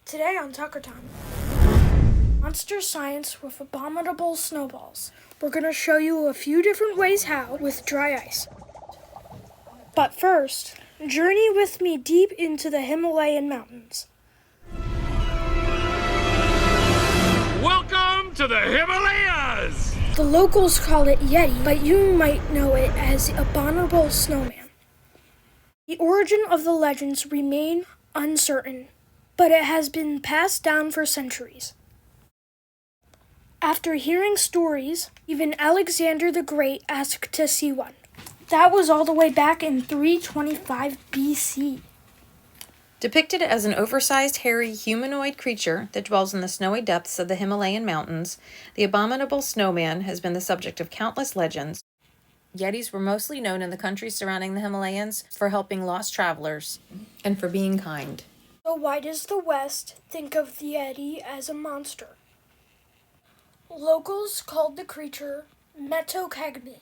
Today on Tucker Time, Monster Science with Abominable Snowballs. We're going to show you a few different ways how with dry ice. But first, journey with me deep into the Himalayan mountains. Welcome to the Himalayas! The locals call it Yeti, but you might know it as Abominable Snowman. The origin of the legends remain uncertain, but it has been passed down for centuries. After hearing stories, even Alexander the Great asked to see one. That was all the way back in 325 BC. Depicted as an oversized, hairy, humanoid creature that dwells in the snowy depths of the Himalayan mountains, the Abominable Snowman has been the subject of countless legends. Yetis were mostly known in the countries surrounding the Himalayas for helping lost travelers and for being kind. So why does the West think of the Yeti as a monster? Locals called the creature Metokagmi,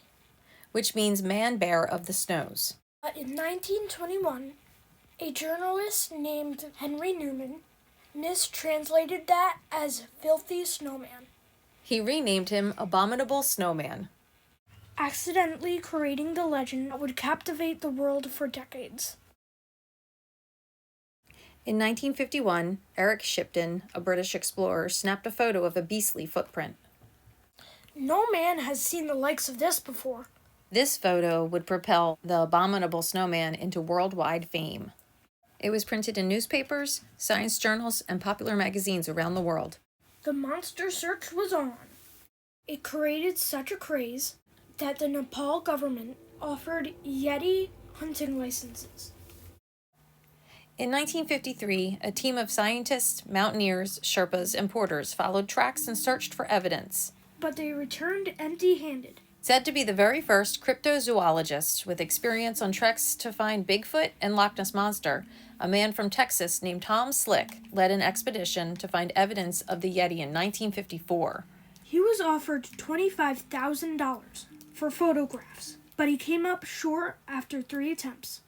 which means man-bear of the snows. But in 1921, a journalist named Henry Newman mistranslated that as Filthy Snowman, He renamed him Abominable Snowman, accidentally creating the legend that would captivate the world for decades. In 1951, Eric Shipton, a British explorer, snapped a photo of a beastly footprint. No man has seen the likes of this before. This photo would propel the Abominable Snowman into worldwide fame. It was printed in newspapers, science journals, and popular magazines around the world. The monster search was on. It created such a craze that the Nepal government offered Yeti hunting licenses. In 1953, a team of scientists, mountaineers, Sherpas, and porters followed tracks and searched for evidence. But they returned empty-handed. Said to be the very first cryptozoologist with experience on treks to find Bigfoot and Loch Ness Monster, a man from Texas named Tom Slick led an expedition to find evidence of the Yeti in 1954. He was offered $25,000 for photographs, but he came up short after 3 attempts.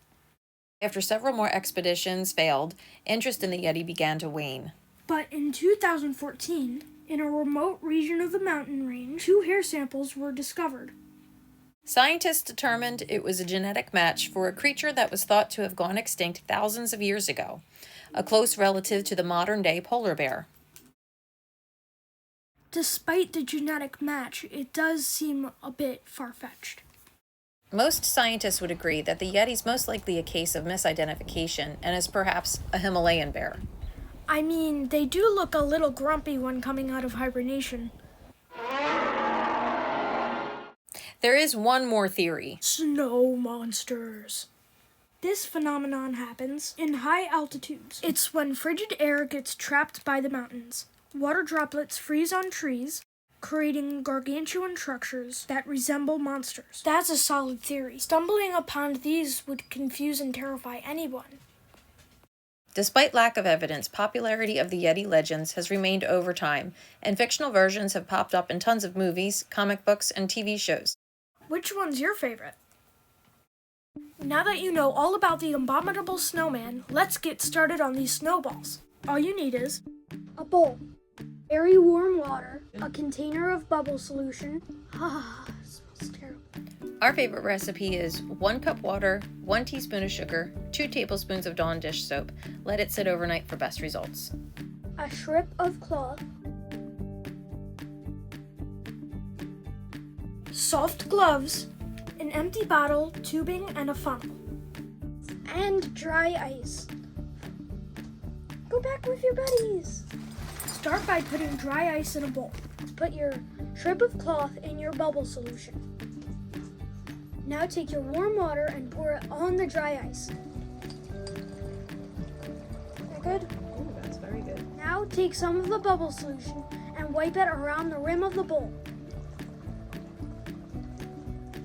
After several more expeditions failed, interest in the Yeti began to wane. But in 2014, in a remote region of the mountain range, 2 hair samples were discovered. Scientists determined it was a genetic match for a creature that was thought to have gone extinct thousands of years ago, a close relative to the modern-day polar bear. Despite the genetic match, it does seem a bit far-fetched. Most scientists would agree that the Yeti is most likely a case of misidentification and is perhaps a Himalayan bear. I mean, they do look a little grumpy when coming out of hibernation. There is one more theory. Snow monsters. This phenomenon happens in high altitudes. It's when frigid air gets trapped by the mountains. Water droplets freeze on trees, creating gargantuan structures that resemble monsters. That's a solid theory. Stumbling upon these would confuse and terrify anyone. Despite lack of evidence, popularity of the Yeti legends has remained over time, and fictional versions have popped up in tons of movies, comic books, and TV shows. Which one's your favorite? Now that you know all about the Abominable Snowman, let's get started on these snowballs. All you need is a bowl, very warm water, a container of bubble solution. It smells terrible. Our favorite recipe is 1 cup water, 1 teaspoon of sugar, 2 tablespoons of Dawn dish soap. Let it sit overnight for best results. A strip of cloth, soft gloves, an empty bottle, tubing, and a funnel, and dry ice. Go back with your buddies. Start by putting dry ice in a bowl. Put your strip of cloth in your bubble solution. Now take your warm water and pour it on the dry ice. That good? Ooh, that's very good. Now take some of the bubble solution and wipe it around the rim of the bowl.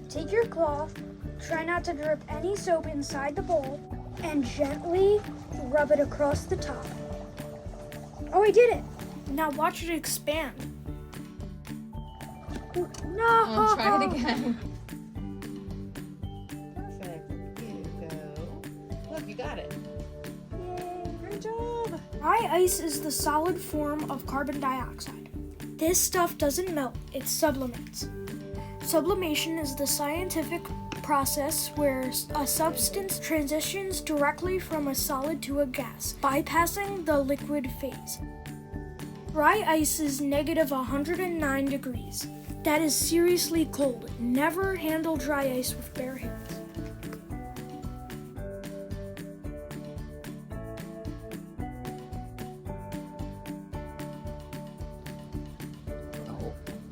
Take your cloth, try not to drip any soap inside the bowl, and gently rub it across the top. Oh, I did it! Now watch it expand. No! Try it again. Perfect. Here you go. Look, you got it. Yay. Great job. Dry ice is the solid form of carbon dioxide. This stuff doesn't melt, it sublimates. Sublimation is the scientific process where a substance transitions directly from a solid to a gas, bypassing the liquid phase. Dry ice is negative 109 degrees. That is seriously cold. Never handle dry ice with bare hands.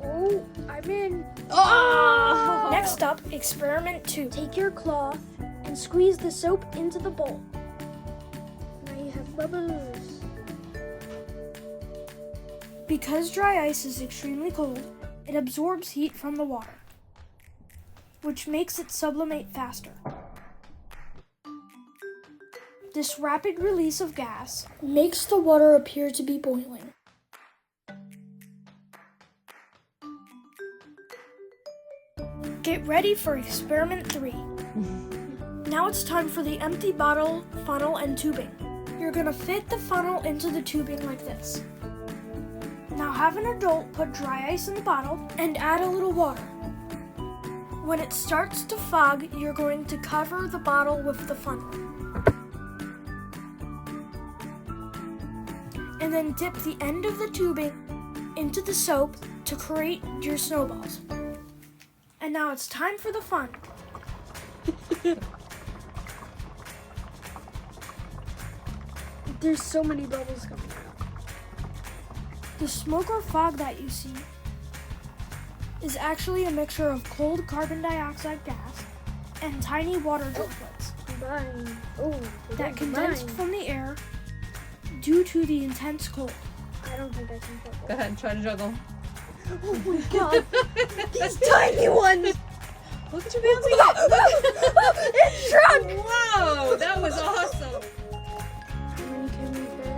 Oh, I'm in. Oh! Next up, experiment 2. Take your cloth and squeeze the soap into the bowl. Now you have bubbles. Because dry ice is extremely cold, it absorbs heat from the water, which makes it sublimate faster. This rapid release of gas makes the water appear to be boiling. Get ready for experiment 3. Now it's time for the empty bottle, funnel, and tubing. You're gonna fit the funnel into the tubing like this. Now have an adult put dry ice in the bottle and add a little water. When it starts to fog, you're going to cover the bottle with the funnel. And then dip the end of the tubing into the soap to create your snowballs. And now it's time for the fun. There's so many bubbles coming out. The smoke or fog that you see is actually a mixture of cold carbon dioxide gas and tiny water droplets that condensed from the air due to the intense cold. I don't think I can juggle. Go ahead and try to juggle. Oh my god. These tiny ones! Look at your bouncing it! It's shrunk! Whoa, that was awesome! How many can we fit?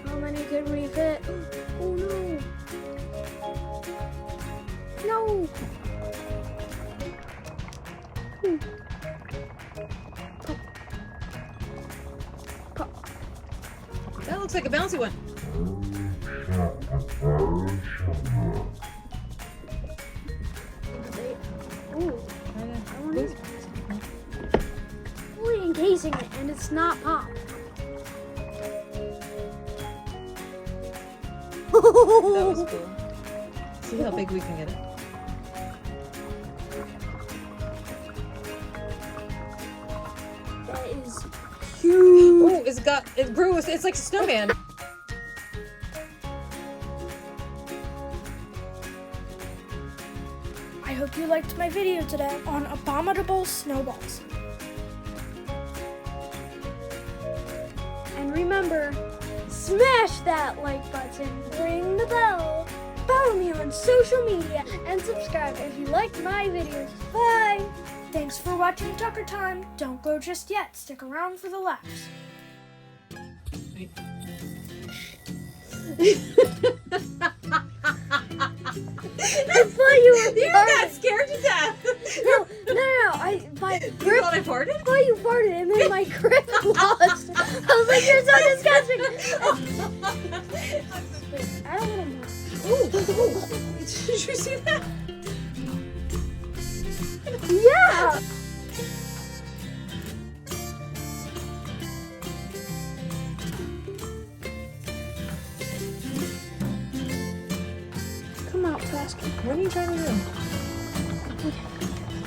How many can we fit? Oh no! No! That looks like a bouncy one. Fully encasing it, and it's not popped. That was cool. See how big we can get it. That is huge. Oh, it's like a snowman. I hope you liked my video today on Abominable Snowballs. And remember, smash that like button, ring the bell, follow me on social media, and subscribe if you liked my videos. Bye! Thanks for watching Tucker Time. Don't go just yet. Stick around for the laughs. I thought you were You got scared to death. No. My You grip. thought I farted? I thought you farted, and then my grip lost. I was like, "You're so disgusting." Wait, I don't want to know. Ooh. Did you see that? Yeah. Come out faster. What are you trying to do?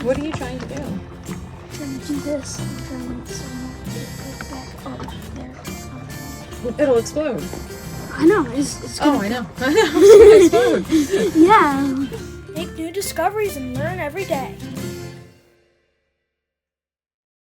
What are you trying to do? I'm trying to do this. I'm trying to get back up there. It'll explode. I know. It's Oh, I know. I know. It's gonna explode. yeah. Make new discoveries and learn every day.